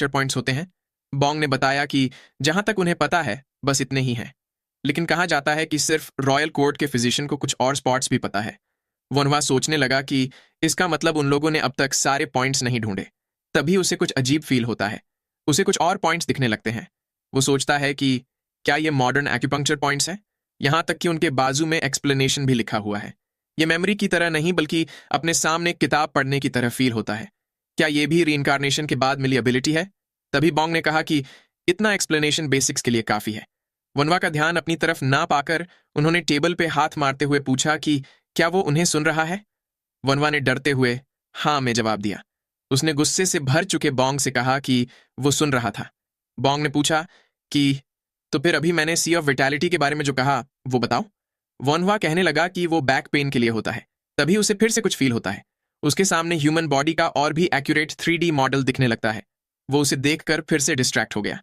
Acupuncture points होते हैं? Bong ने बताया कि जहां तक उन्हें पता है बस इतने ही हैं, लेकिन कहा जाता है कि सिर्फ रॉयल कोर्ट के फिजिशियन को कुछ और स्पॉट्स भी पता है। वनवा सोचने लगा कि इसका मतलब उन लोगों ने अब तक सारे पॉइंट्स नहीं ढूंढे। तभी उसे कुछ अजीब फील होता है। उसे कुछ और पॉइंट्स दिखने लगते हैं। वो सोचता है कि क्या ये मॉडर्न एक्यूपंक्चर पॉइंट्स हैं? यहां तक कि उनके बाजू में एक्सप्लेनेशन भी लिखा हुआ है। ये मेमोरी की तरह नहीं बल्कि अपने सामने एक किताब पढ़ने की तरह फील होता है। क्या ये भी रीइंकारनेशन के बाद मिली एबिलिटी है? तभी बॉन्ग ने कहा कि इतना एक्सप्लेनेशन बेसिक्स के लिए काफी है। वनवा का ध्यान अपनी तरफ ना पाकर उन्होंने टेबल पे हाथ मारते हुए पूछा कि क्या वो उन्हें सुन रहा है? वनवा ने डरते हुए हाँ में जवाब दिया। उसने गुस्से से भर चुके बॉन्ग से कहा कि वो सुन रहा था। बॉन्ग ने पूछा कि तो फिर अभी मैंने सी ऑफ विटैलिटी के बारे में जो कहा वो बताओ। वनवा कहने लगा कि वो बैक पेन के लिए होता है। तभी उसे फिर से कुछ फील होता है। उसके सामने ह्यूमन बॉडी का और भी एक्यूरेट 3D मॉडल दिखने लगता है। वो उसे देखकर फिर से डिस्ट्रैक्ट हो गया।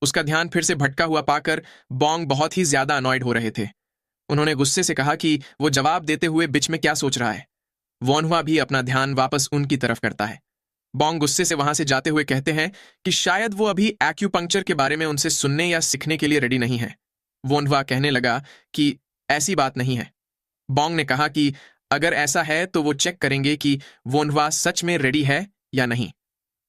उसका ध्यान फिर से भटका हुआ पाकर बॉन्ग बहुत ही ज्यादा अनॉयड हो रहे थे। उन्होंने गुस्से से कहा कि वो जवाब देते हुए बीच में क्या सोच रहा है। वोनहुआ भी अपना ध्यान वापस उनकी तरफ करता है। बॉन्ग गुस्से से वहां से जाते हुए कहते हैं कि शायद वो अभी एक्यूपंक्चर के बारे में उनसे सुनने या सीखने के लिए रेडी नहीं है। वोनहुआ कहने लगा कि ऐसी बात नहीं है। बॉन्ग ने कहा कि अगर ऐसा है तो वो चेक करेंगे कि वोनहुआ सच में रेडी है या नहीं।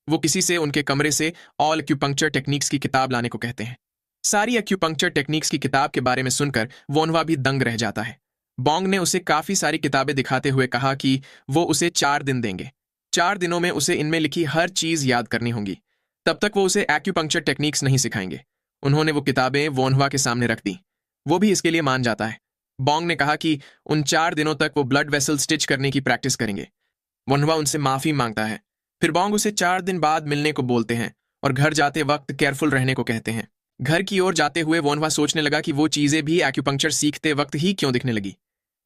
वो किसी से उनके कमरे से ऑल एक्यूपंक्चर टेक्निक्स की किताब लाने को कहते हैं। सारी एक्यूपंक्चर टेक्निक्स की किताब के बारे में सुनकर वोनहुआ भी दंग रह जाता है। बॉन्ग ने उसे काफी सारी किताबें दिखाते हुए कहा कि वो उसे 4 दिन देंगे। 4 दिनों में उसे इनमें लिखी हर चीज याद करनी होगी। तब तक वो उसे एक्यूपंक्चर टेक्निक्स नहीं सिखाएंगे। उन्होंने वो किताबें वोनहुआ के सामने रख दी। वो भी इसके लिए मान जाता है। बॉन्ग ने कहा कि उन 4 दिनों तक वो ब्लड वेसल स्टिच करने की प्रैक्टिस करेंगे। वोनहुआ उनसे माफी मांगता है। फिर बॉन्ग उसे 4 दिन बाद मिलने को बोलते हैं और घर जाते वक्त केयरफुल रहने को कहते हैं। घर की ओर जाते हुए वोनहुआ सोचने लगा कि वो चीजें भी एक्यूपंक्चर सीखते वक्त ही क्यों दिखने लगी।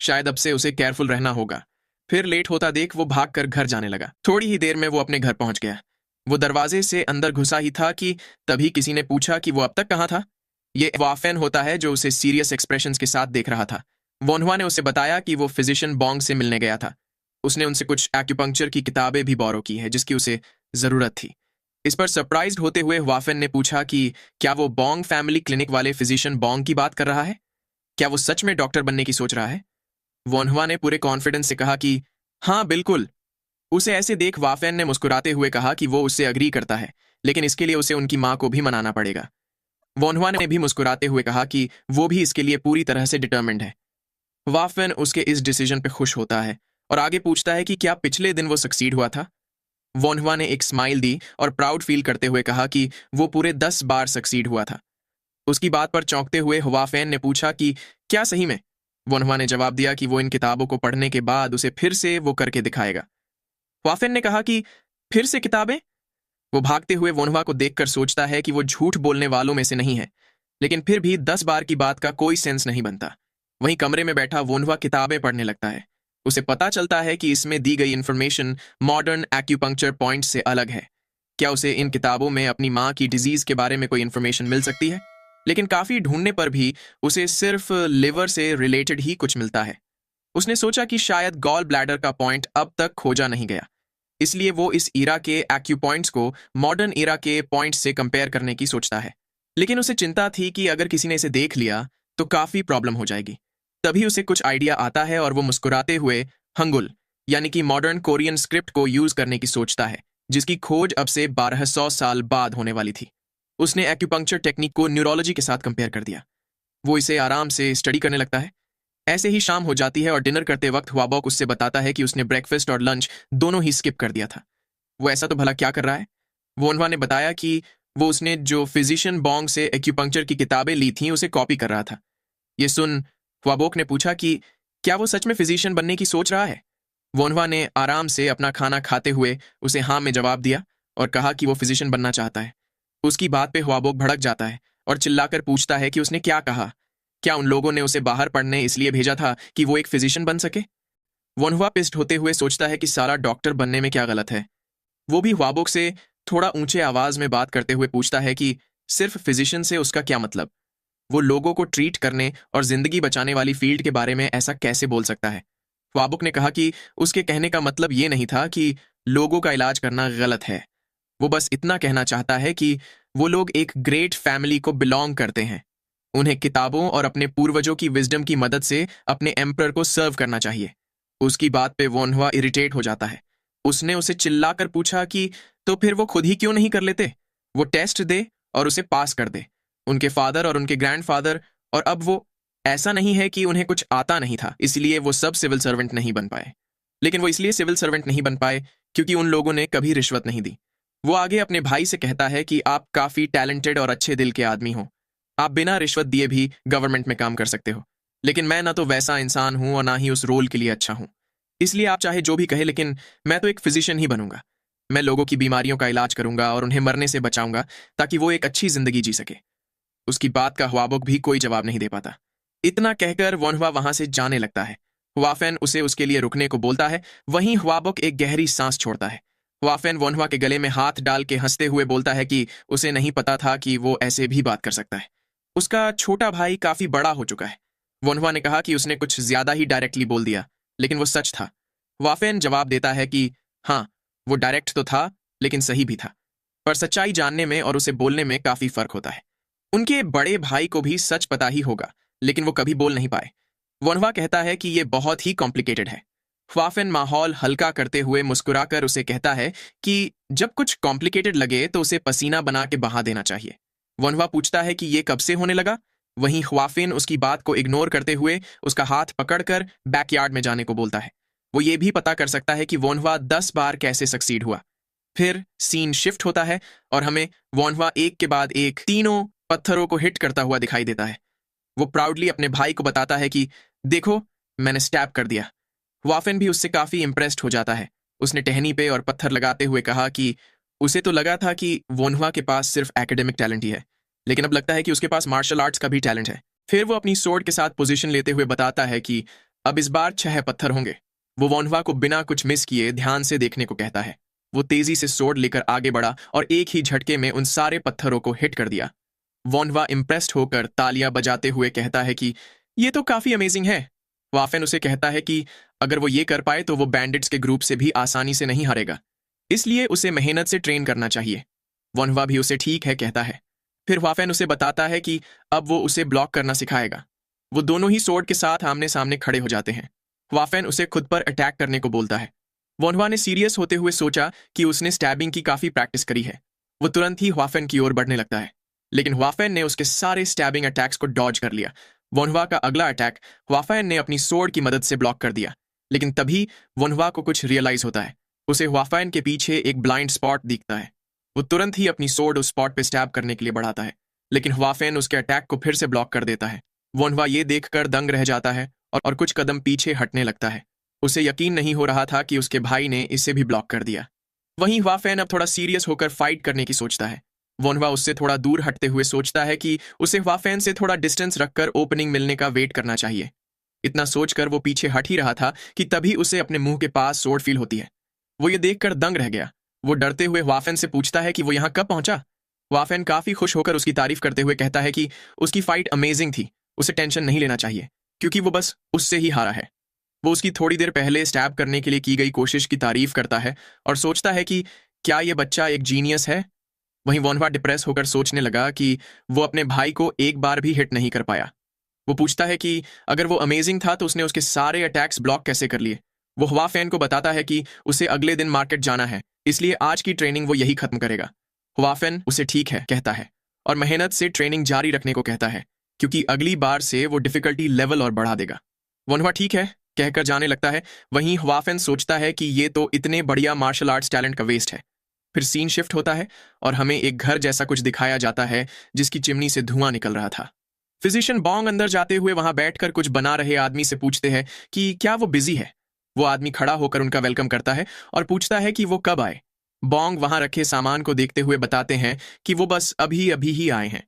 शायद अब से उसे केयरफुल रहना होगा। फिर लेट होता देख वो भागकर घर जाने लगा। थोड़ी ही देर में वो अपने घर पहुंच गया। वो दरवाजे से अंदर घुसा ही था कि तभी किसी ने पूछा कि वो अब तक कहाँ था। ये वाफेन होता है जो उसे सीरियस एक्सप्रेशंस के साथ देख रहा था। वोनहुआ ने उसे बताया कि वो फिजिशियन बॉन्ग से मिलने गया था। उसने उनसे कुछ एक्यूपंक्चर की किताबें भी बोरो की है जिसकी उसे जरूरत थी। इस पर सरप्राइज्ड होते हुए वाफेन ने पूछा कि क्या वो बॉन्ग फैमिली क्लिनिक वाले फिजिशियन बॉन्ग की बात कर रहा है? क्या वो सच में डॉक्टर बनने की सोच रहा है? वोनहुआ ने पूरे कॉन्फिडेंस से कहा कि हाँ बिल्कुल। उसे ऐसे देख वाफेन ने मुस्कुराते हुए कहा कि वो उससे अग्री करता है, लेकिन इसके लिए उसे उनकी माँ को भी मनाना पड़ेगा। वोनहुआ ने भी मुस्कुराते हुए कहा कि वो भी इसके लिए पूरी तरह से डिटर्मिन्ड है। वाफेन उसके इस डिसीजन पे खुश होता है और आगे पूछता है कि क्या पिछले दिन वो सक्सीड हुआ था। वोनहुआ ने एक स्माइल दी और प्राउड फील करते हुए कहा कि वो पूरे 10 बार सक्सीड हुआ था। उसकी बात पर चौंकते हुए वाफेन ने पूछा कि क्या सही में? वोनहुआ ने जवाब दिया कि वो इन किताबों को पढ़ने के बाद उसे फिर से वो करके दिखाएगा। वाफेन ने कहा कि फिर से किताबें? वो भागते हुए वोनहुआ को देखकर सोचता है कि वो झूठ बोलने वालों में से नहीं है, लेकिन फिर भी 10 बार की बात का कोई सेंस नहीं बनता। वहीं कमरे में बैठा वोनहुआ किताबें पढ़ने लगता है। उसे पता चलता है कि इसमें दी गई इंफॉर्मेशन मॉडर्न एक्यूपंक्चर पॉइंट से अलग है। क्या उसे इन किताबों में अपनी माँ की डिजीज के बारे में कोई इंफॉर्मेशन मिल सकती है? लेकिन काफी ढूंढने पर भी उसे सिर्फ लिवर से रिलेटेड ही कुछ मिलता है। उसने सोचा कि शायद गॉल ब्लैडर का पॉइंट अब तक खोजा नहीं गया, इसलिए वो इस ईरा के एक्यूपॉइंट्स को मॉडर्न ईरा के पॉइंट्स से कंपेयर करने की सोचता है। लेकिन उसे चिंता थी कि अगर किसी ने इसे देख लिया तो काफी प्रॉब्लम हो जाएगी। तभी उसे कुछ आइडिया आता है और वो मुस्कुराते हुए हंगुल यानी कि मॉडर्न कोरियन स्क्रिप्ट को यूज करने की सोचता है, जिसकी खोज अब से 1200 साल बाद होने वाली थी। उसने एक्यूपंक्चर टेक्निक को न्यूरोलॉजी के साथ कंपेयर कर दिया। वो इसे आराम से स्टडी करने लगता है। ऐसे ही शाम हो जाती है और डिनर करते वक्त हुआबॉक उससे बताता है कि उसने ब्रेकफास्ट और लंच दोनों ही स्किप कर दिया था। वो ऐसा तो भला क्या कर रहा है? वोनहुआ ने बताया कि वो उसने जो फिजिशियन बॉन्ग से एक्यूपंक्चर की किताबें ली थी उसे कॉपी कर रहा था। ये सुन हुआबॉक ने पूछा कि क्या वो सच में फिजिशियन बनने की सोच रहा है? वोनहुआ ने आराम से अपना खाना खाते हुए उसे हाँ में जवाब दिया और कहा कि वो फिजिशियन बनना चाहता है। उसकी बात पे हुआबॉक भड़क जाता है और चिल्लाकर पूछता है कि उसने क्या कहा। क्या उन लोगों ने उसे बाहर पढ़ने इसलिए भेजा था कि वो एक फिजिशियन बन सके? वोनहुआ पिस्ट होते हुए सोचता है कि सारा डॉक्टर बनने में क्या गलत है। वो भी हुआबॉक से थोड़ा ऊंचे आवाज में बात करते हुए पूछता है कि सिर्फ फिजिशियन से उसका क्या मतलब? वो लोगों को ट्रीट करने और जिंदगी बचाने वाली फील्ड के बारे में ऐसा कैसे बोल सकता है? हुआबॉक ने कहा कि उसके कहने का मतलब ये नहीं था कि लोगों का इलाज करना गलत है। वो बस इतना कहना चाहता है कि वो लोग एक ग्रेट फैमिली को बिलोंग करते हैं। उन्हें किताबों और अपने पूर्वजों की विजडम की मदद से अपने एम्परर को सर्व करना चाहिए। उसकी बात पे वोनहुआ इरिटेट हो जाता है। उसने उसे चिल्लाकर पूछा कि तो फिर वो खुद ही क्यों नहीं कर लेते? वो टेस्ट दे और उसे पास कर दे। उनके फादर और उनके ग्रैंडफादर, और अब वो, ऐसा नहीं है कि उन्हें कुछ आता नहीं था इसलिए वो सब सिविल सर्वेंट नहीं बन पाए, लेकिन वो इसलिए सिविल सर्वेंट नहीं बन पाए क्योंकि उन लोगों ने कभी रिश्वत नहीं दी। वो आगे अपने भाई से कहता है कि आप काफी टैलेंटेड और अच्छे दिल के आदमी हो। आप बिना रिश्वत दिए भी गवर्नमेंट में काम कर सकते हो, लेकिन मैं ना तो वैसा इंसान हूं और ना ही उस रोल के लिए अच्छा हूं। इसलिए आप चाहे जो भी कहे, लेकिन मैं तो एक फिजिशियन ही बनूंगा। मैं लोगों की बीमारियों का इलाज करूंगा और उन्हें मरने से बचाऊंगा ताकि वो एक अच्छी जिंदगी जी सके। उसकी बात का हुआबुक भी कोई जवाब नहीं दे पाता। इतना कहकर वोनहुआ वहां से जाने लगता है। हुआफेन उसे उसके लिए रुकने को बोलता है। वहीं हुआबुक एक गहरी सांस छोड़ता है। हुआफेन वोनहुआ के गले में हाथ डाल के हंसते हुए बोलता है कि उसे नहीं पता था कि वो ऐसे भी बात कर सकता है। उसका छोटा भाई काफी बड़ा हो चुका है। वोनहुआ ने कहा कि उसने कुछ ज्यादा ही डायरेक्टली बोल दिया, लेकिन वो सच था। हुआफेन जवाब देता है कि हाँ, वो डायरेक्ट तो था, लेकिन सही भी था। पर सच्चाई जानने में और उसे बोलने में काफी फर्क होता है। उनके बड़े भाई को भी सच पता ही होगा, लेकिन वो कभी बोल नहीं पाए। वोनहुआ कहता है कि ये बहुत ही कॉम्प्लिकेटेड है। ख्वाफिन माहौल हल्का करते हुए मुस्कुराकर उसे कहता है कि जब कुछ कॉम्प्लिकेटेड लगे तो उसे पसीना बना के बहा देना चाहिए। वोनहुआ पूछता है कि ये कब से होने लगा। वहीं ख्वाफिन उसकी बात को इग्नोर करते हुए उसका हाथ पकड़कर बैकयार्ड में जाने को बोलता है। वो ये भी पता कर सकता है कि वोनहुआ 10 बार कैसे सक्सीड हुआ। फिर सीन शिफ्ट होता है और हमें वोनहुआ एक के बाद एक तीनों पत्थरों को हिट करता हुआ दिखाई देता है। वो प्राउडली अपने भाई को बताता है कि देखो, मैंने स्टैब कर दिया। वाफिन भी उससे काफी इंप्रेस्ड हो जाता है। उसने टहनी पे और पत्थर लगाते हुए कहा कि उसे तो लगा था कि वोनहुआ के पास सिर्फ एकेडमिक टैलेंट ही है, लेकिन अब लगता है कि उसके पास मार्शल आर्ट्स का भी टैलेंट है। फिर वो अपनी सोर्ड के साथ पोजीशन लेते हुए बताता है कि अब इस बार 6 पत्थर होंगे। वो वोनहुआ को बिना कुछ मिस किए ध्यान से देखने को कहता है। वो तेजी से सोर्ड लेकर आगे बढ़ा और एक ही झटके में उन सारे पत्थरों को हिट कर दिया। वोनहुआ इम्प्रेस्ड होकर तालियां बजाते हुए कहता है कि ये तो काफी अमेजिंग है। वाफेन उसे कहता है कि अगर वो ये कर पाए तो वो बैंडिट्स के ग्रुप से भी आसानी से नहीं हारेगा, इसलिए उसे मेहनत से ट्रेन करना चाहिए। वोनहुआ भी उसे ठीक है कहता है। फिर वाफेन उसे बताता है कि अब वो उसे ब्लॉक करना सिखाएगा। वो दोनों ही सोर्ड के साथ आमने सामने खड़े हो जाते हैं। वाफेन उसे खुद पर अटैक करने को बोलता है। वोनहुआ ने सीरियस होते हुए सोचा कि उसने स्टैबिंग की काफी प्रैक्टिस करी है। वो तुरंत ही वाफेन की ओर बढ़ने लगता है, लेकिन वाफेन ने उसके सारे स्टैबिंग अटैक्स को डॉज कर लिया। वोनहुआ का अगला अटैक वाफेन ने अपनी सोर्ड की मदद से ब्लॉक कर दिया, लेकिन तभी वोनहुआ को कुछ रियलाइज होता है। उसे वाफेन के पीछे एक ब्लाइंड स्पॉट दिखता है। वो तुरंत ही अपनी सोर्ड उस स्पॉट पे स्टैब करने के लिए बढ़ाता है, लेकिन वाफेन उसके अटैक को फिर से ब्लॉक कर देता है। वोनहुआ ये देखकर दंग रह जाता है और कुछ कदम पीछे हटने लगता है। उसे यकीन नहीं हो रहा था कि उसके भाई ने इसे भी ब्लॉक कर दिया। वहीं वाफेन अब थोड़ा सीरियस होकर फाइट करने की सोचता है। वोनहुआ उससे थोड़ा दूर हटते हुए सोचता है कि उसे वाफेन से थोड़ा डिस्टेंस रखकर ओपनिंग मिलने का वेट करना चाहिए। इतना सोचकर वो पीछे हट ही रहा था कि तभी उसे अपने मुंह के पास सोड फील होती है। वो ये देखकर दंग रह गया। वो डरते हुए वाफेन से पूछता है कि वो यहाँ कब पहुंचा। वाफेन काफी खुश होकर उसकी तारीफ करते हुए कहता है कि उसकी फाइट अमेजिंग थी, उसे टेंशन नहीं लेना चाहिए क्योंकि वो बस उससे ही हारा है। वो उसकी थोड़ी देर पहले स्टैब करने के लिए की गई कोशिश की तारीफ करता है और सोचता है कि क्या ये बच्चा एक जीनियस है। वहीं वोनहुआ डिप्रेस होकर सोचने लगा कि वो अपने भाई को एक बार भी हिट नहीं कर पाया। वो पूछता है कि अगर वो अमेजिंग था तो उसने उसके सारे अटैक्स ब्लॉक कैसे कर लिए। वो हुआफेन को बताता है कि उसे अगले दिन मार्केट जाना है, इसलिए आज की ट्रेनिंग वो यही खत्म करेगा। हुआफेन उसे ठीक है कहता है और मेहनत से ट्रेनिंग जारी रखने को कहता है, क्योंकि अगली बार से वो डिफिकल्टी लेवल और बढ़ा देगा। वोनहुआ ठीक है कहकर जाने लगता है। वहीं हुआफेन सोचता है कि ये तो इतने बढ़िया मार्शल आर्ट्स टैलेंट का वेस्ट है। फिर सीन शिफ्ट होता है और हमें एक घर जैसा कुछ दिखाया जाता है जिसकी चिमनी से धुआं निकल रहा था। फिजिशियन बॉन्ग अंदर जाते हुए वहां बैठकर कुछ बना रहे आदमी से पूछते हैं कि क्या वो बिजी है। वो आदमी खड़ा होकर उनका वेलकम करता है और पूछता है कि वो कब आए। बॉन्ग वहां रखे सामान को देखते हुए बताते हैं कि वो बस अभी अभी ही आए हैं।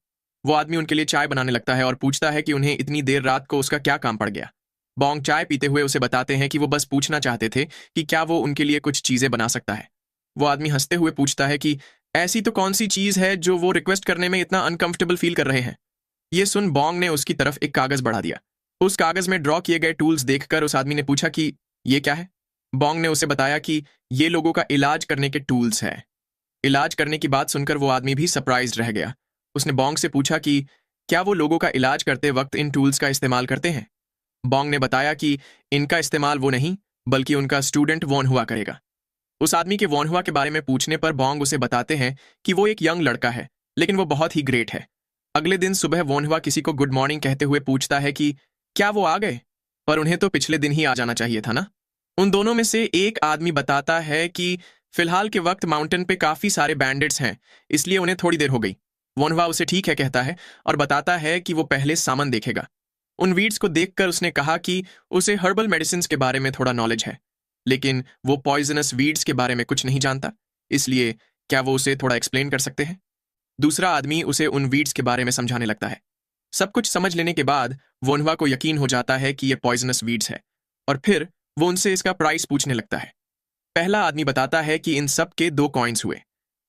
वो आदमी उनके लिए चाय बनाने लगता है और पूछता है कि उन्हें इतनी देर रात को उसका क्या काम पड़ गया। बॉन्ग चाय पीते हुए उसे बताते हैं कि वो बस पूछना चाहते थे कि क्या वो उनके लिए कुछ चीजें बना सकता है। वो आदमी हंसते हुए पूछता है कि ऐसी तो कौन सी चीज है जो वो रिक्वेस्ट करने में इतना अनकंफर्टेबल फील कर रहे हैं। ये सुन बॉन्ग ने उसकी तरफ एक कागज बढ़ा दिया। उस कागज में ड्रॉ किए गए टूल्स देखकर उस आदमी ने पूछा कि ये क्या है। बॉन्ग ने उसे बताया कि ये लोगों का इलाज करने के टूल्स है। इलाज करने की बात सुनकर वो आदमी भी सरप्राइज्ड रह गया। उसने बॉन्ग से पूछा कि क्या वो लोगों का इलाज करते वक्त इन टूल्स का इस्तेमाल करते हैं। बॉन्ग ने बताया कि इनका इस्तेमाल वो नहीं, बल्कि उनका स्टूडेंट वॉन हुआ करेगा। उस आदमी के वॉन हुआ के बारे में पूछने पर बॉन्ग उसे बताते हैं कि वो एक यंग लड़का है, लेकिन वो बहुत ही ग्रेट है। अगले दिन सुबह वॉन हुआ किसी को गुड मॉर्निंग कहते हुए पूछता है कि क्या वो आ गए, पर उन्हें तो पिछले दिन ही आ जाना चाहिए था ना। उन दोनों में से एक आदमी बताता है कि फिलहाल के वक्त माउंटेन पे काफी सारे बैंडिट्स हैं, इसलिए उन्हें थोड़ी देर हो गई। वॉनवा उसे ठीक है कहता है और बताता है कि वो पहले सामान देखेगा। उन वीड्स को देखकर उसने कहा कि उसे हर्बल मेडिसिन के बारे में थोड़ा नॉलेज है, लेकिन वो पॉइजनस वीड्स के बारे में कुछ नहीं जानता, इसलिए क्या वो उसे थोड़ा एक्सप्लेन कर सकते हैं। दूसरा आदमी उसे उन वीड्स के बारे में समझाने लगता है। सब कुछ समझ लेने के बाद वोनवा को यकीन हो जाता है कि ये पॉइजनस वीड्स है, और फिर वो उनसे इसका प्राइस पूछने लगता है। पहला आदमी बताता है कि इन सब के 2 कॉइन्स हुए।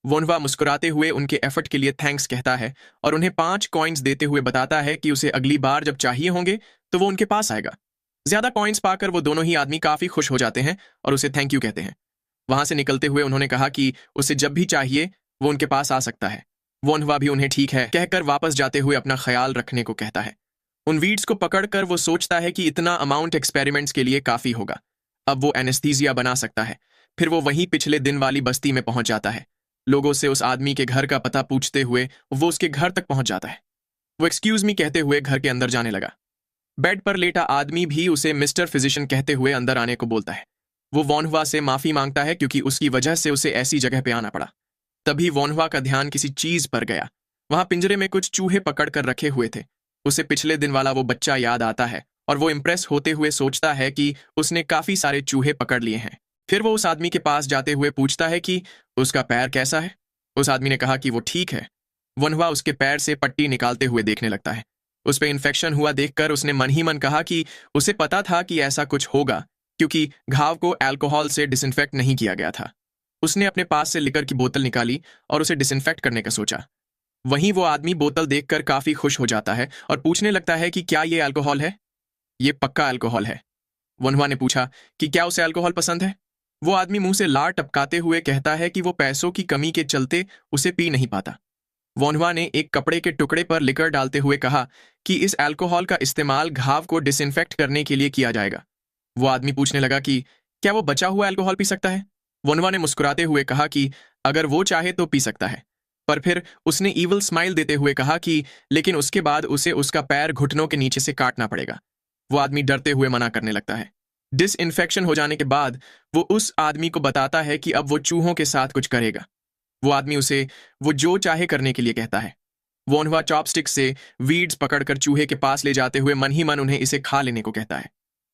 वोनवा मुस्कुराते हुए उनके एफर्ट के लिए थैंक्स कहता है और उन्हें 5 कॉइन्स देते हुए बताता है कि उसे अगली बार जब चाहिए होंगे तो वो उनके पास आएगा। ज्यादा कॉइन्स पाकर वो दोनों ही आदमी काफी खुश हो जाते हैं और उसे थैंक यू कहते हैं। वहां से निकलते हुए उन्होंने कहा कि उसे जब भी चाहिए वो उनके पास आ सकता है। वोनवा भी उन्हें ठीक है कहकर वापस जाते हुए अपना ख्याल रखने को कहता है। उन वीड्स को पकड़कर वो सोचता है कि इतना अमाउंट एक्सपेरिमेंट्स के लिए काफी होगा। अब वो एनेस्थीसिया बना सकता है। फिर वो वहीं पिछले दिन वाली बस्ती में पहुंच जाता है। लोगों से उस आदमी के घर का पता पूछते हुए वो उसके घर तक पहुंच जाता है। वो एक्सक्यूज मी कहते हुए घर के अंदर जाने लगा। बेड पर लेटा आदमी भी उसे मिस्टर फिजिशियन कहते हुए अंदर आने को बोलता है। वो वॉनहुआ से माफी मांगता है क्योंकि उसकी वजह से उसे ऐसी जगह पे आना पड़ा। तभी वॉनहुआ का ध्यान किसी चीज पर गया। वहां पिंजरे में कुछ चूहे पकड़ कर रखे हुए थे। उसे पिछले दिन वाला वो बच्चा याद आता है और वो इम्प्रेस होते हुए सोचता है कि उसने काफी सारे चूहे पकड़ लिए हैं। फिर वो उस आदमी के पास जाते हुए पूछता है कि उसका पैर कैसा है। उस आदमी ने कहा कि वो ठीक है। वनवा उसके पैर से पट्टी निकालते हुए देखने लगता है। उस पे इन्फेक्शन हुआ देखकर उसने मन ही मन कहा कि उसे पता था कि ऐसा कुछ होगा, क्योंकि घाव को अल्कोहल से डिसइंफेक्ट नहीं किया गया था। उसने अपने पास से लिकर की बोतल निकाली और उसे डिसइंफेक्ट करने का सोचा। वहीं वो आदमी बोतल देखकर काफी खुश हो जाता है और पूछने लगता है कि क्या ये अल्कोहल है। ये पक्का अल्कोहल है। वनवा ने पूछा कि क्या उसे अल्कोहल पसंद है। वो आदमी मुंह से लार टपकाते हुए कहता है कि वो पैसों की कमी के चलते उसे पी नहीं पाता। वोनवा ने एक कपड़े के टुकड़े पर लिकर डालते हुए कहा कि इस अल्कोहल का इस्तेमाल घाव को डिसइंफेक्ट करने के लिए किया जाएगा। वो आदमी पूछने लगा कि क्या वो बचा हुआ अल्कोहल पी सकता है। वोनवा ने मुस्कुराते हुए कहा कि अगर वो चाहे तो पी सकता है, पर फिर उसने ईवल स्माइल देते हुए कहा कि लेकिन उसके बाद उसे उसका पैर घुटनों के नीचे से काटना पड़ेगा। वो आदमी डरते हुए मना करने लगता है। डिसइंफेक्शन हो जाने के बाद वो उस आदमी को बताता है कि अब वो चूहों के साथ कुछ करेगा। वो आदमी उसे वो जो चाहे करने के लिए कहता है। वोनवा चॉपस्टिक से वीड्स पकड़कर चूहे के पास ले जाते हुए मन ही मन उन्हें इसे खा लेने को कहता है।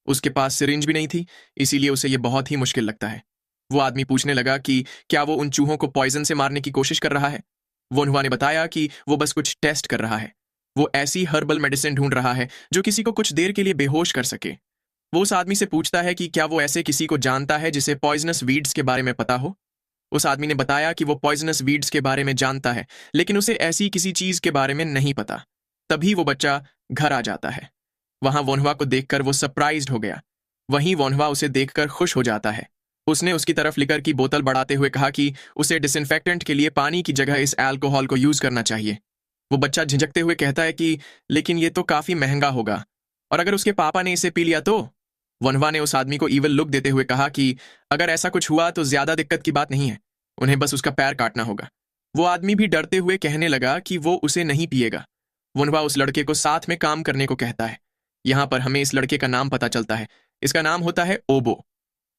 उसके पास सिरिंज भी नहीं थी, इसीलिए उसे यह बहुत ही मुश्किल लगता है। वो आदमी पूछने लगा कि क्या वो उन चूहों को पॉइजन से मारने की कोशिश कर रहा है। वोनवा ने बताया कि वो बस कुछ टेस्ट कर रहा है। वो ऐसी हर्बल मेडिसिन ढूंढ रहा है जो किसी को कुछ देर के लिए बेहोश कर सके। वो उस आदमी से पूछता है कि क्या वो ऐसे किसी को जानता है जिसे पॉइजनस वीड्स के बारे में पता हो। उस आदमी ने बताया कि वो पॉइजनस वीड्स के बारे में जानता है, लेकिन उसे ऐसी किसी चीज के बारे में नहीं पता। तभी वो बच्चा घर आ जाता है। वहां वोनहुआ को देखकर वो सरप्राइज्ड हो गया। वहीं वोनहुआ उसे देखकर खुश हो जाता है। उसने उसकी तरफ लिकर की बोतल बढ़ाते हुए कहा कि उसे डिसइंफेक्टेंट के लिए पानी की जगह इस अल्कोहल को यूज करना चाहिए। वो बच्चा झिझकते हुए कहता है कि लेकिन ये तो काफी महंगा होगा, और अगर उसके पापा ने इसे पी लिया तो। वनवा ने उस आदमी को ईवल लुक देते हुए कहा कि अगर ऐसा कुछ हुआ तो ज्यादा दिक्कत की बात नहीं है, उन्हें बस उसका पैर काटना होगा। वो आदमी भी डरते हुए कहने लगा कि वो उसे नहीं पिएगा। वनवा उस लड़के को साथ में काम करने को कहता है। यहां पर हमें इस लड़के का नाम पता चलता है। इसका नाम होता है ओबो।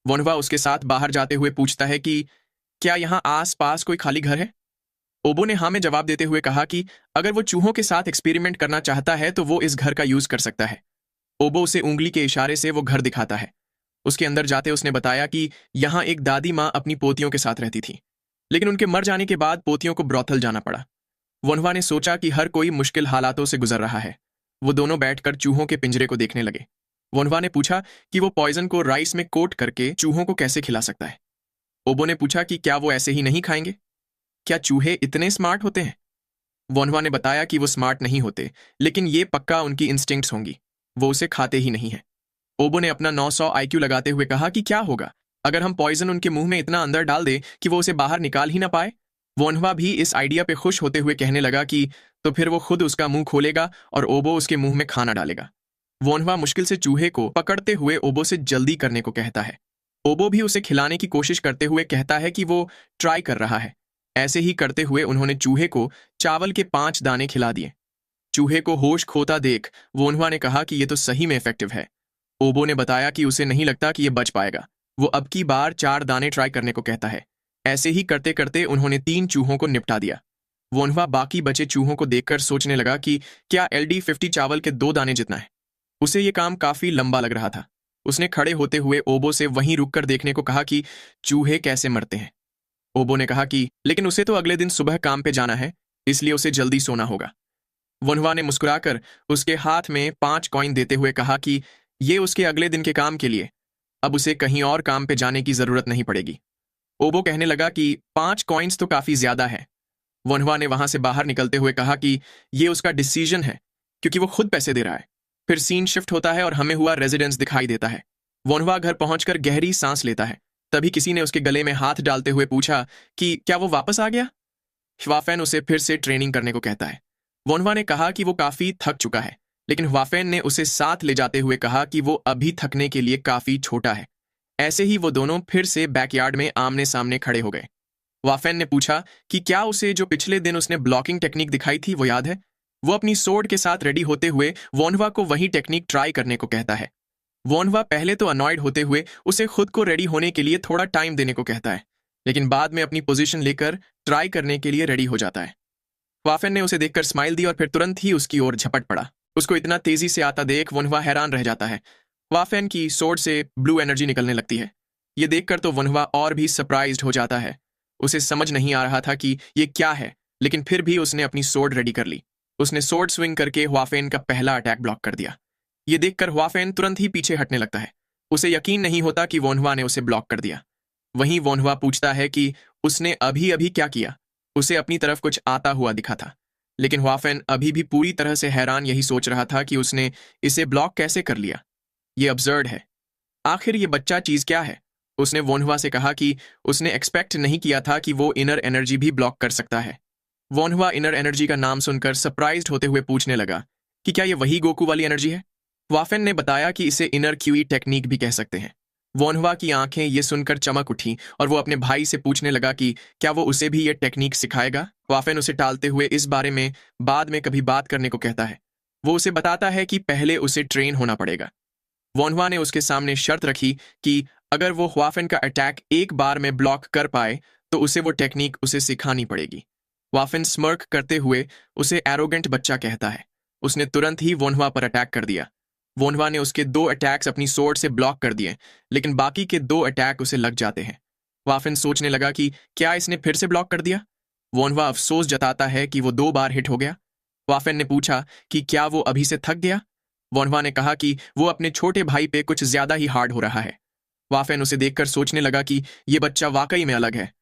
वनवा उसके साथ बाहर जाते हुए पूछता है कि क्या यहाँ आस पास कोई खाली घर है। ओबो ने हाँ में जवाब देते हुए कहा कि अगर वो चूहों के साथ एक्सपेरिमेंट करना चाहता है तो वो इस घर का यूज कर सकता है। ओबो उसे उंगली के इशारे से वो घर दिखाता है। उसके अंदर जाते उसने बताया कि यहाँ एक दादी माँ अपनी पोतियों के साथ रहती थी, लेकिन उनके मर जाने के बाद पोतियों को ब्रॉथल जाना पड़ा। वनवा ने सोचा कि हर कोई मुश्किल हालातों से गुजर रहा है। वो दोनों बैठकर चूहों के पिंजरे को देखने लगे। वनवा ने पूछा कि वो पॉइजन को राइस में कोट करके चूहों को कैसे खिला सकता है। ओबो ने पूछा कि क्या वो ऐसे ही नहीं खाएंगे, क्या चूहे इतने स्मार्ट होते हैं। वनवा ने बताया कि वो स्मार्ट नहीं होते, लेकिन ये पक्का उनकी इंस्टिंक्ट्स होंगी, वो उसे खाते ही नहीं है। ओबो ने अपना 900 आईक्यू लगाते हुए कहा कि क्या होगा अगर हम पॉइजन उनके मुंह में इतना अंदर डाल दे कि वो उसे बाहर निकाल ही ना पाए। वोनवा भी इस आइडिया पे खुश होते हुए कहने लगा कि तो फिर वो खुद उसका मुंह खोलेगा और ओबो उसके मुंह में खाना डालेगा। वोनवा मुश्किल से चूहे को पकड़ते हुए ओबो से जल्दी करने को कहता है। ओबो भी उसे खिलाने की कोशिश करते हुए कहता है कि वो ट्राई कर रहा है। ऐसे ही करते हुए उन्होंने चूहे को चावल के 5 दाने खिला दिए। चूहे को होश खोता देख वोनवा ने कहा कि ये तो सही में इफेक्टिव है। ओबो ने बताया कि उसे नहीं लगता कि ये बच पाएगा। वो अब की बार 4 दाने ट्राई करने को कहता है। ऐसे ही करते करते उन्होंने 3 चूहों को निपटा दिया। वोनवा बाकी बचे चूहों को देखकर सोचने लगा कि क्या LD50 चावल के 2 दाने जितना है। उसे ये काम काफी लंबा लग रहा था। उसने खड़े होते हुए ओबो से वहीं रुककर देखने को कहा कि चूहे कैसे मरते हैं। ओबो ने कहा कि लेकिन उसे तो अगले दिन सुबह काम पे जाना है, इसलिए उसे जल्दी सोना होगा। वनवा ने मुस्कुराकर उसके हाथ में 5 कॉइन देते हुए कहा कि ये उसके अगले दिन के काम के लिए, अब उसे कहीं और काम पे जाने की जरूरत नहीं पड़ेगी। ओबो कहने लगा कि 5 कॉइन्स तो काफी ज्यादा है। वनवा ने वहां से बाहर निकलते हुए कहा कि ये उसका डिसीजन है, क्योंकि वो खुद पैसे दे रहा है। फिर सीन शिफ्ट होता है और हमें हुआ रेजिडेंस दिखाई देता है। वनवा घर पहुंचकर गहरी सांस लेता है। तभी किसी ने उसके गले में हाथ डालते हुए पूछा कि क्या वो वापस आ गया। ह्वाफेन उसे फिर से ट्रेनिंग करने को कहता है। वोनवा ने कहा कि वो काफी थक चुका है, लेकिन ह्वाफेन ने उसे साथ ले जाते हुए कहा कि वो अभी थकने के लिए काफी छोटा है। ऐसे ही वो दोनों फिर से बैकयार्ड में आमने सामने खड़े हो गए। ह्वाफेन ने पूछा कि क्या उसे जो पिछले दिन उसने ब्लॉकिंग टेक्निक दिखाई थी वो याद है। वो अपनी सोर्ड के साथ रेडी होते हुए वोनवा को वही टेक्निक ट्राई करने को कहता है। वोनवा पहले तो अनॉयड होते हुए उसे खुद को रेडी होने के लिए थोड़ा टाइम देने को कहता है, लेकिन बाद में अपनी पोजीशन लेकर ट्राई करने के लिए रेडी हो जाता है। ह्वाफेन ने उसे देखकर स्माइल दी और फिर तुरंत ही उसकी ओर झपट पड़ा। उसको इतना तेजी से आता देख वनवा हैरान रह जाता है। ह्वाफेन की सोर्ड से ब्लू एनर्जी निकलने लगती है। ये देखकर तो वनवा और भी सरप्राइज्ड हो जाता है। उसे समझ नहीं आ रहा था कि ये क्या है, लेकिन फिर भी उसने अपनी सोर्ड रेडी कर ली। उसने सोर्ड स्विंग करके ह्वाफेन का पहला अटैक ब्लॉक कर दिया। ये देखकर ह्वाफेन तुरंत ही पीछे हटने लगता है। उसे यकीन नहीं होता कि वोनवा ने उसे ब्लॉक कर दिया। वहीं वोनवा पूछता है कि उसने अभी अभी क्या किया। उसे अपनी तरफ कुछ आता हुआ दिखा था, लेकिन ह्वाफेन अभी भी पूरी तरह से हैरान यही सोच रहा था कि उसने इसे ब्लॉक कैसे कर लिया। ये अब्सर्ड है। आखिर ये बच्चा चीज क्या है। उसने वोनवा से कहा कि उसने एक्सपेक्ट नहीं किया था कि वो इनर एनर्जी भी ब्लॉक कर सकता है। वोनवा इनर एनर्जी का नाम सुनकर सरप्राइज्ड होते हुए पूछने लगा कि क्या ये वही गोकू वाली एनर्जी है। ह्वाफेन ने बताया कि इसे इनर क्यूई टेक्निक भी कह सकते हैं। वोनवा की आंखें ये सुनकर चमक उठी और वो अपने भाई से पूछने लगा कि क्या वो उसे भी ये टेक्निक सिखाएगा। ह्वाफेन उसे टालते हुए इस बारे में बाद में कभी बात करने को कहता है। वो उसे बताता है कि पहले उसे ट्रेन होना पड़ेगा। वोनवा ने उसके सामने शर्त रखी कि अगर वो ह्वाफेन का अटैक एक बार में ब्लॉक कर पाए तो उसे वो टेक्निक उसे सिखानी पड़ेगी। ह्वाफेन स्मर्क करते हुए उसे एरोगेंट बच्चा कहता है। उसने तुरंत ही वोनवा पर अटैक कर दिया। वोनवा ने उसके 2 अटैक्स अपनी सोर्ड से ब्लॉक कर दिए, लेकिन बाकी के 2 अटैक उसे लग जाते हैं। ह्वाफेन सोचने लगा कि क्या इसने फिर से ब्लॉक कर दिया। वोनवा अफसोस जताता है कि वो 2 बार हिट हो गया। ह्वाफेन ने पूछा कि क्या वो अभी से थक गया। वोनवा ने कहा कि वो अपने छोटे भाई पे कुछ ज्यादा ही हार्ड हो रहा है। ह्वाफेन उसे देखकर सोचने लगा कि ये बच्चा वाकई में अलग है।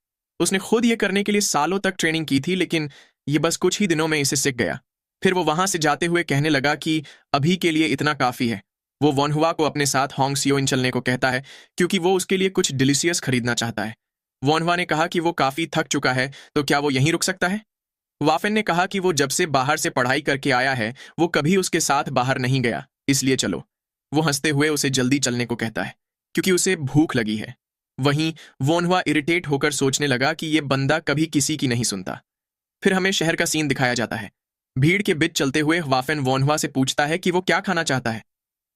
उसने खुद ये करने के लिए सालों तक ट्रेनिंग की थी, लेकिन ये बस कुछ ही दिनों में इसे सीख गया। फिर वो वहां से जाते हुए कहने लगा कि अभी के लिए इतना काफी है। वो वोनहुआ को अपने साथ होंगसियोइन चलने को कहता है, क्योंकि वो उसके लिए कुछ डिलीशियस खरीदना चाहता है। वोनहुआ ने कहा कि वो काफी थक चुका है, तो क्या वो यहीं रुक सकता है। वाफेन ने कहा कि वो जब से बाहर से पढ़ाई करके आया है वो कभी उसके साथ बाहर नहीं गया, इसलिए चलो। वो हंसते हुए उसे जल्दी चलने को कहता है, क्योंकि उसे भूख लगी है। वहीं वोनहुआ इरिटेट होकर सोचने लगा कि ये बंदा कभी किसी की नहीं सुनता। फिर हमें शहर का सीन दिखाया जाता है। भीड़ के बीच चलते हुए वाफेन वोनहुआ से पूछता है कि वो क्या खाना चाहता है।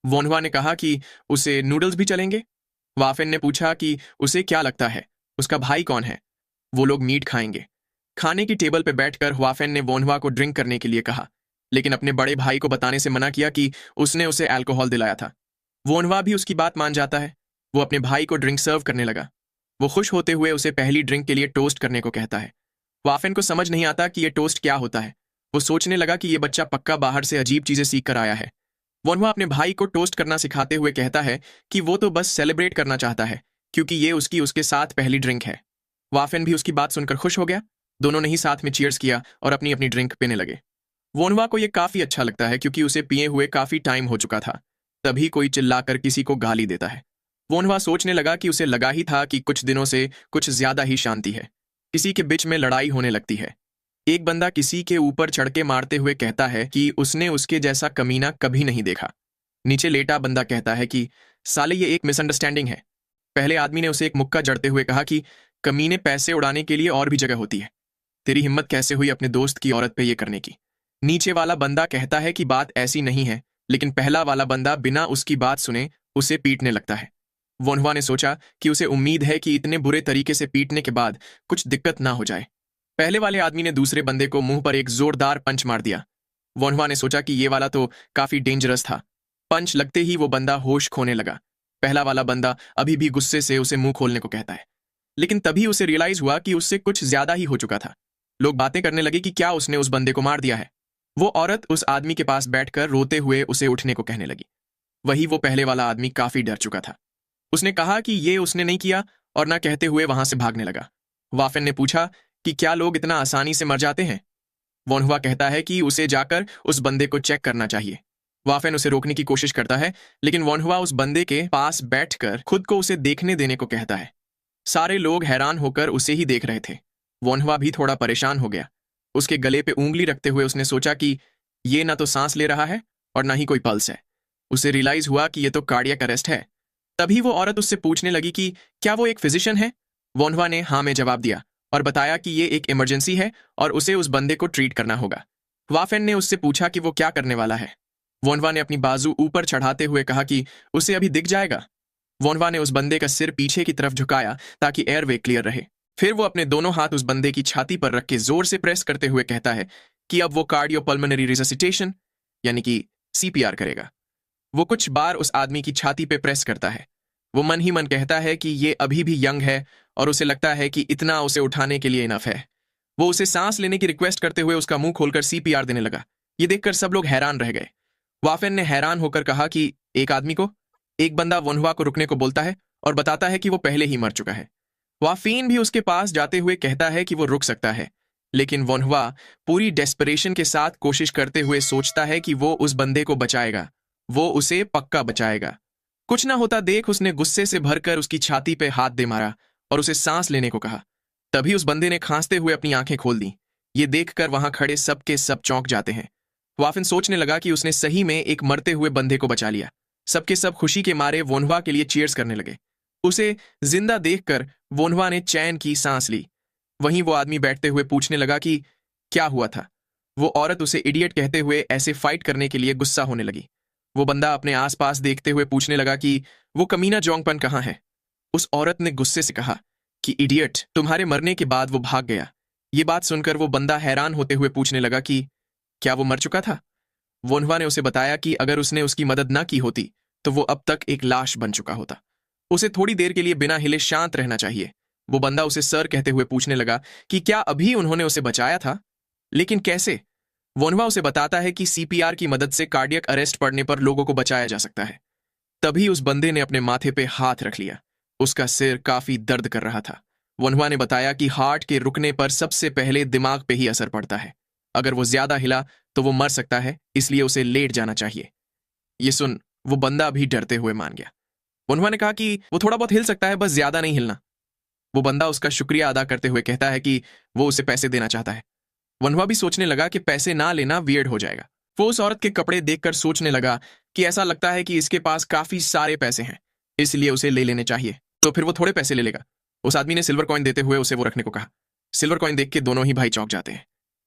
वोनहुआ ने कहा कि उसे नूडल्स भी चलेंगे। वाफेन ने पूछा कि उसे क्या लगता है उसका भाई कौन है, वो लोग मीट खाएंगे। खाने की टेबल पर बैठकर ह्वाफेन ने वोनहुआ को ड्रिंक करने के लिए कहा, लेकिन अपने बड़े भाई को बताने से मना किया कि उसने उसे अल्कोहल दिलाया था। वोनहुआ भी उसकी बात मान जाता है। वो अपने भाई को ड्रिंक सर्व करने लगा। वो खुश होते हुए उसे पहली ड्रिंक के लिए टोस्ट करने को कहता है। वाफेन को समझ नहीं आता कि यह टोस्ट क्या होता है। वो सोचने लगा कि यह बच्चा पक्का बाहर से अजीब चीजें सीख कर आया है। वोनहुआ अपने भाई को टोस्ट करना सिखाते हुए कहता है कि वो तो बस सेलिब्रेट करना चाहता है, क्योंकि ये उसके साथ पहली ड्रिंक है। वाफेन भी उसकी बात सुनकर खुश हो गया। दोनों ने ही साथ में चीयर्स किया और अपनी अपनी ड्रिंक पीने लगे। वोनहुआ को यह काफी अच्छा लगता है, क्योंकि उसे पिए हुए काफी टाइम हो चुका था। तभी कोई चिल्लाकर किसी को गाली देता है। वोनहुआ सोचने लगा कि उसे लगा ही था कि कुछ दिनों से कुछ ज्यादा ही शांति है। किसी के बीच में लड़ाई होने लगती है। एक बंदा किसी के ऊपर चढ़ के मारते हुए कहता है कि उसने उसके जैसा कमीना कभी नहीं देखा। नीचे लेटा बंदा कहता है कि साले ये एक मिसअंडरस्टैंडिंग है। पहले आदमी ने उसे एक मुक्का जड़ते हुए कहा कि कमीने पैसे उड़ाने के लिए और भी जगह होती है। तेरी हिम्मत कैसे हुई अपने दोस्त की औरत पे ये करने की। नीचे वाला बंदा कहता है कि बात ऐसी नहीं है, लेकिन पहला वाला बंदा बिना उसकी बात सुने उसे पीटने लगता है। वोनहुआ ने सोचा कि उसे उम्मीद है कि इतने बुरे तरीके से पीटने के बाद कुछ दिक्कत ना हो जाए। पहले वाले आदमी ने दूसरे बंदे को मुंह पर एक जोरदार पंच मार दिया। वोनहुआ ने सोचा कि ये वाला तो काफी डेंजरस था। पंच लगते ही वो बंदा होश खोने लगा। पहला वाला बंदा अभी भी गुस्से से उसे मुंह खोलने को कहता है, लेकिन तभी उसे रियलाइज हुआ कि उससे कुछ ज्यादा ही हो चुका था। लोग बातें करने लगे कि क्या उसने उस बंदे को मार दिया है। वो औरत उस आदमी के पास बैठकर रोते हुए उसे उठने को कहने लगी। वही वो पहले वाला आदमी काफी डर चुका था। उसने कहा कि ये उसने नहीं किया और ना कहते हुए वहां से भागने लगा। वाफेन ने पूछा कि क्या लोग इतना आसानी से मर जाते हैं। वोनहुआ कहता है कि उसे जाकर उस बंदे को चेक करना चाहिए। वाफेन उसे रोकने की कोशिश करता है, लेकिन वोनहुआ उस बंदे के पास बैठकर खुद को उसे देखने देने को कहता है। सारे लोग हैरान होकर उसे ही देख रहे थे। वोनहुआ भी थोड़ा परेशान हो गया। उसके गले पे उंगली रखते हुए उसने सोचा कि ये ना तो सांस ले रहा है और ना ही कोई पल्स है। उसे रियलाइज हुआ कि ये तो कार्डियक अरेस्ट है। तभी वो औरत उससे पूछने लगी कि क्या वो एक फिजिशियन है। वोनहुआ ने हाँ में जवाब दिया और बताया कि ये एक इमरजेंसी है और उसे उस बंदे को ट्रीट करना होगा। वाफेन ने उससे पूछा कि वो क्या करने वाला है। वोनहुआ ने अपनी बाजू ऊपर चढ़ाते हुए कहा कि उसे अभी दिख जाएगा। वोनहुआ ने उस बंदे का सिर पीछे की तरफ झुकाया ताकि एयरवे क्लियर रहे। फिर वो अपने दोनों हाथ उस बंदे की छाती पर रख के जोर से प्रेस करते हुए कहता है कि अब वो कार्डियोपल्मोनरी रिससिटेशन यानी कि सीपीआर करेगा। वो कुछ बार उस आदमी की छाती पे प्रेस करता है। वो मन ही मन कहता है कि ये अभी भी यंग है और उसे लगता है कि इतना उसे उठाने के लिए इनफ है। वो उसे सांस लेने की रिक्वेस्ट करते हुए उसका मुंह खोलकर सीपीआर देने लगा। ये देखकर सब लोग हैरान रह गए। वाफेन ने हैरान होकर कहा कि एक बंदा वोनहुआ को रुकने को बोलता है और बताता है कि वो पहले ही मर चुका है। वाफीन भी उसके पास जाते हुए कहता है कि वो रुक सकता है, लेकिन वोनहुआ पूरी डेस्परेशन के साथ कोशिश करते हुए सोचता है कि वो उस बंदे को बचाएगा। वो उसे पक्का बचाएगा। कुछ ना होता देख उसने गुस्से से भरकर उसकी छाती पे हाथ दे मारा और उसे सांस लेने को कहा। तभी उस बंदे ने खांसते हुए अपनी आंखें खोल दी। ये देखकर वहां खड़े सब के सब चौंक जाते हैं। वाफिन सोचने लगा कि उसने सही में एक मरते हुए बंदे को बचा लिया। सबके सब खुशी के मारे वोनहुआ के लिए चीयर्स करने लगे। उसे जिंदा देखकर वोनहुआ ने चैन की सांस ली। वहीं वो आदमी बैठते हुए पूछने लगा कि क्या हुआ था। वो औरत उसे इडियट कहते हुए ऐसे फाइट करने के लिए गुस्सा होने लगी। वो बंदा अपने आसपास देखते हुए पूछने लगा कि वो कमीना जोंगपन कहाँ है। उस औरत ने गुस्से से कहा कि इडियट, तुम्हारे मरने के बाद वो भाग गया। ये बात सुनकर वो बंदा हैरान होते हुए पूछने लगा कि क्या वो मर चुका था। वोनहुआ ने उसे बताया कि अगर उसने उसकी मदद ना की होती तो वो अब तक एक लाश बन चुका होता। उसे थोड़ी देर के लिए बिना हिले शांत रहना चाहिए। वो बंदा उसे सर कहते हुए पूछने लगा कि क्या अभी उन्होंने उसे बचाया था, लेकिन कैसे। वोनहुआ उसे बताता है कि सीपीआर की मदद से कार्डियक अरेस्ट पड़ने पर लोगों को बचाया जा सकता है। तभी उस बंदे ने अपने माथे पे हाथ रख लिया। उसका सिर काफी दर्द कर रहा था। वोनहुआ ने बताया कि हार्ट के रुकने पर सबसे पहले दिमाग पे ही असर पड़ता है। अगर वो ज्यादा हिला तो वो मर सकता है, इसलिए उसे लेट जाना चाहिए। ये सुन वो बंदा भी डरते हुए मान गया। वोनहुआ ने कहा कि वो थोड़ा बहुत हिल सकता है, बस ज्यादा नहीं हिलना। वो बंदा उसका शुक्रिया अदा करते हुए कहता है कि वो उसे पैसे देना चाहता है। वोनहुआ भी सोचने लगा कि पैसे ना लेना वियर्ड हो जाएगा। वो उस औरत के कपड़े देखकर सोचने लगा कि ऐसा लगता है कि इसके पास काफी सारे पैसे हैं, इसलिए उसे ले लेने चाहिए। तो फिर वो थोड़े पैसे ले लेगा। उस आदमी ने सिल्वर कॉइन देते हुए उसे वो रखने को कहा। सिल्वर कॉइन देख के दोनों ही भाई चौंक जाते हैं।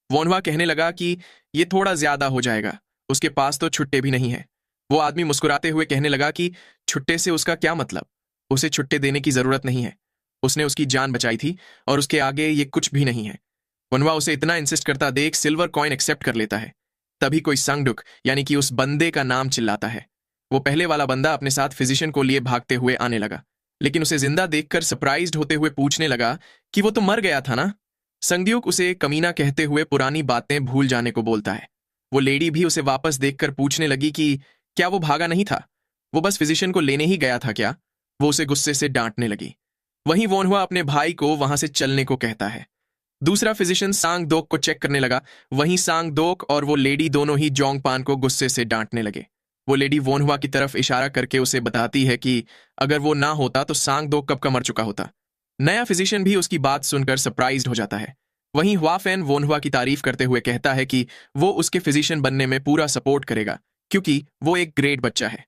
वोनहुआ कहने लगा कि ये थोड़ा ज्यादा हो जाएगा, उसके पास तो छुट्टे भी नहीं है। वो आदमी मुस्कुराते हुए कहने लगा कि छुट्टे से उसका क्या मतलब, उसे छुट्टे देने की जरूरत नहीं है। उसने उसकी जान बचाई थी और उसके आगे ये कुछ भी नहीं है। वोनहुआ उसे इतना इंसिस्ट करता देख सिल्वर कॉइन एक्सेप्ट कर लेता है। तभी कोई संगडुक यानी कि उस बंदे का नाम चिल्लाता है। वो पहले वाला बंदा अपने साथ फिजिशियन को लिए भागते हुए आने लगा, लेकिन उसे जिंदा देखकर सरप्राइज्ड होते हुए पूछने लगा कि वो तो मर गया था ना। संगड्यूक उसे कमीना कहते हुए पुरानी बातें भूल जाने को बोलता है। वो लेडी भी उसे वापस देखकर पूछने लगी कि क्या वो भागा नहीं था, वो बस फिजिशियन को लेने ही गया था क्या। वो उसे गुस्से से डांटने लगी। वहीं वोनहुआ अपने भाई को वहां से चलने को कहता है। दूसरा फिजिशियन सांग दोक को चेक करने लगा। वहीं सांग दोक और वो लेडी दोनों ही जोंगपान को गुस्से से डांटने लगे। वो लेडी वोनहुआ की तरफ इशारा करके उसे बताती है कि अगर वो ना होता तो सांग दोक कब का मर चुका होता। नया फिजिशियन भी उसकी बात सुनकर सरप्राइज्ड हो जाता है। वहीं हुआफेन वोनहुआ की तारीफ करते हुए कहता है कि वो उसके फिजिशियन बनने में पूरा सपोर्ट करेगा क्योंकि वो एक ग्रेट बच्चा है।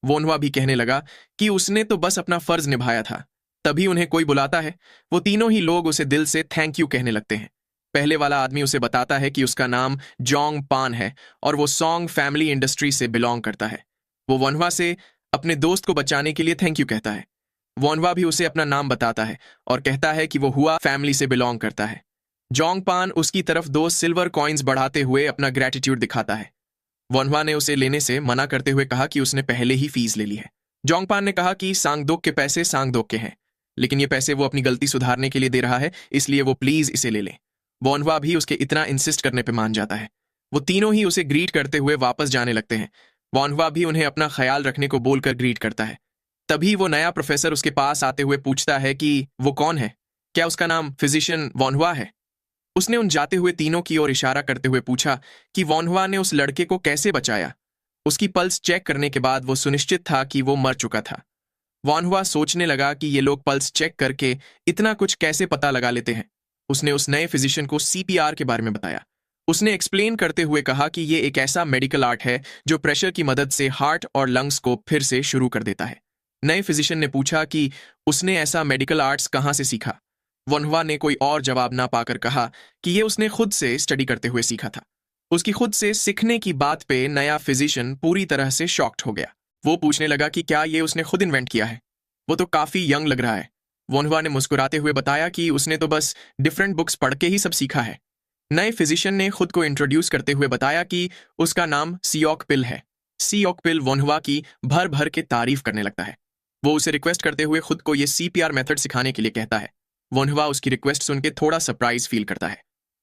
वोनहुआ भी कहने लगा कि उसने तो बस अपना फर्ज निभाया था। तभी उन्हें कोई बुलाता है। वो तीनों ही लोग उसे दिल से थैंक यू कहने लगते हैं। पहले वाला आदमी उसे बताता है कि उसका नाम जोंग पान है और वो सॉन्ग फैमिली इंडस्ट्री से बिलोंग करता है। वो वोनहुआ से अपने दोस्त को बचाने के लिए थैंक यू कहता है। वोनहुआ भी उसे अपना नाम बताता है और कहता है कि वो हुआ फैमिली से बिलोंग करता है। जोंग पान उसकी तरफ 2 सिल्वर कॉइन्स बढ़ाते हुए अपना ग्रेटिट्यूड दिखाता है। वोनहुआ ने उसे लेने से मना करते हुए कहा कि उसने पहले ही फीस ले ली है। जोंग पान ने कहा कि सांगदोक के पैसे सांगदोक के हैं, लेकिन ये पैसे वो अपनी गलती सुधारने के लिए दे रहा है, इसलिए वो प्लीज इसे ले ले। वोनहुआ भी उसके इतना इंसिस्ट करने पे मान जाता है। वो तीनों ही उसे ग्रीट करते हुए वापस जाने लगते हैं। वोनहुआ भी उन्हें अपना ख्याल रखने को बोलकर ग्रीट करता है। तभी वो नया प्रोफेसर उसके पास आते हुए पूछता है कि वो कौन है, क्या उसका नाम फिजिशियन वोनहुआ है। उसने उन जाते हुए तीनों की ओर इशारा करते हुए पूछा कि वोनहुआ ने उस लड़के को कैसे बचाया। उसकी पल्स चेक करने के बाद वो सुनिश्चित था कि वो मर चुका था। वोनहुआ सोचने लगा कि ये लोग पल्स चेक करके इतना कुछ कैसे पता लगा लेते हैं। उसने उस नए फिजिशियन को सीपीआर के बारे में बताया। उसने एक्सप्लेन करते हुए कहा कि ये एक ऐसा मेडिकल आर्ट है जो प्रेशर की मदद से हार्ट और लंग्स को फिर से शुरू कर देता है। नए फिजिशियन ने पूछा कि उसने ऐसा मेडिकल आर्ट्स कहाँ से सीखा। वोनहुआ ने कोई और जवाब ना पाकर कहा कि ये उसने खुद से स्टडी करते हुए सीखा था। उसकी खुद से सीखने की बात पे नया फिजिशियन पूरी तरह से शॉक्ड हो गया। वो पूछने लगा कि क्या ये उसने खुद इन्वेंट किया है। वो तो काफी यंग लग रहा है। वोनहुआ ने मुस्कुराते हुए बताया कि उसने तो बस डिफरेंट बुक्स पढ़ के ही सब सीखा है। नए फिजिशियन ने खुद को इंट्रोड्यूस करते हुए बताया कि उसका नाम सियोक पिल है। सियोक पिल वोनहुआ की भर भर के तारीफ करने लगता है। वो उसे रिक्वेस्ट करते हुए खुद को ये सीपीआर मेथड सिखाने के लिए कहता है। वोनहुआ उसकी रिक्वेस्ट सुन के थोड़ा सरप्राइज फील करता है।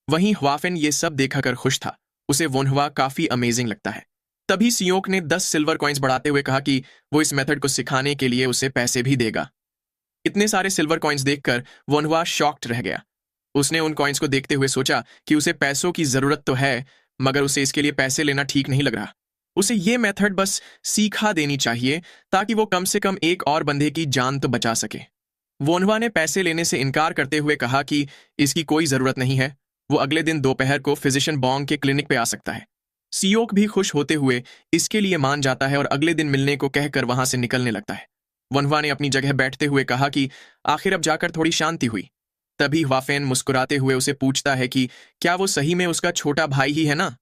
वहीं हुआफेन ये सब देखकर खुश था। उसे वोनहुआ काफी अमेजिंग लगता है। तभी सियोक ने 10 सिल्वर कॉइन्स बढ़ाते हुए कहा कि वो इस मेथड को सिखाने के लिए उसे पैसे भी देगा। इतने सारे सिल्वर कॉइन्स देखकर वोनहुआ शॉक्ड रह गया। उसने उन कॉइन्स को देखते हुए सोचा कि उसे पैसों की जरूरत तो है, मगर उसे इसके लिए पैसे लेना ठीक नहीं लग रहा। उसे ये मेथड बस सीखा देनी चाहिए ताकि वो कम से कम एक और बंदे की जान तो बचा सके। वोनहुआ ने पैसे लेने से इनकार करते हुए कहा कि इसकी कोई जरूरत नहीं है। वो अगले दिन दोपहर को फिजिशियन बोंग के क्लिनिक पे आ सकता है। सियोक भी खुश होते हुए इसके लिए मान जाता है और अगले दिन मिलने को कहकर वहां से निकलने लगता है। वोनहुआ ने अपनी जगह बैठते हुए कहा कि आखिर अब जाकर थोड़ी शांति हुई। तभी हुआफेन मुस्कुराते हुए उसे पूछता है कि क्या वो सही में उसका छोटा भाई ही है ना।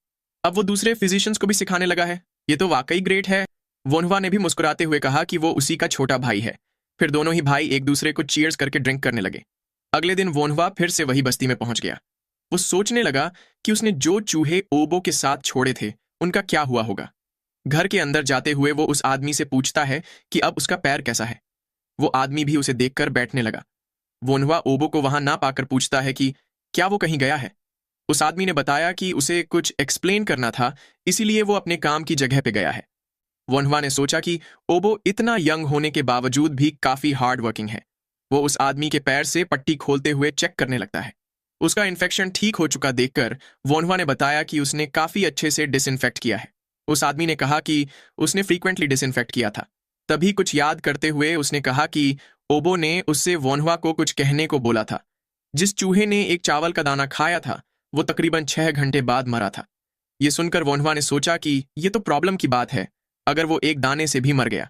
अब वो दूसरे फिजिशियंस को भी सिखाने लगा है। ये तो वाकई ग्रेट है। वोनहुआ ने भी मुस्कुराते हुए कहा कि वो उसी का छोटा भाई है। फिर दोनों ही भाई एक दूसरे को चीयर्स करके ड्रिंक करने लगे। अगले दिन वोनहुआ फिर से वही बस्ती में पहुंच गया। वो सोचने लगा कि उसने जो चूहे ओबो के साथ छोड़े थे उनका क्या हुआ होगा। घर के अंदर जाते हुए वो उस आदमी से पूछता है कि अब उसका पैर कैसा है। वो आदमी भी उसे देखकर बैठने लगा। वोनहुआ ओबो को वहां ना पाकर पूछता है कि क्या वो कहीं गया है। उस आदमी ने बताया कि उसे कुछ एक्सप्लेन करना था, इसीलिए वो अपने काम की जगह पे गया है। वोनहुआ ने सोचा कि ओबो इतना यंग होने के बावजूद भी काफी हार्ड वर्किंग है। वो उस आदमी के पैर से पट्टी खोलते हुए चेक करने लगता है। उसका इन्फेक्शन ठीक हो चुका देखकर वोनहुआ ने बताया कि उसने काफी अच्छे से डिसइंफेक्ट किया है। उस आदमी ने कहा कि उसने फ्रीक्वेंटली डिसइंफेक्ट किया था। तभी कुछ याद करते हुए उसने कहा कि ओबो ने उससे वोनहुआ को कुछ कहने को बोला था। जिस चूहे ने एक चावल का दाना खाया था वो तकरीबन 6 घंटे बाद मरा था। ये सुनकर वोनहुआ ने सोचा कि ये तो प्रॉब्लम की बात है, अगर वो एक दाने से भी मर गया।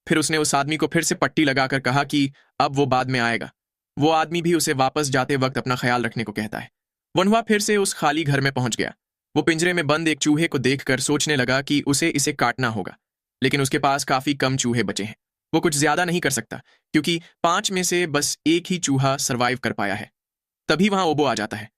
फिर उसने उस आदमी को फिर से पट्टी लगाकर कहा कि अब वो बाद में आएगा। वो आदमी भी उसे वापस जाते वक्त अपना ख्याल रखने को कहता है। वोनहुआ फिर से उस खाली घर में पहुंच गया। वो पिंजरे में बंद एक चूहे को देखकर सोचने लगा कि उसे इसे काटना होगा, लेकिन उसके पास काफी कम चूहे बचे हैं। वो कुछ ज्यादा नहीं कर सकता क्योंकि 5 में से बस एक ही चूहा सरवाइव कर पाया है। तभी वहां ओबो आ जाता है।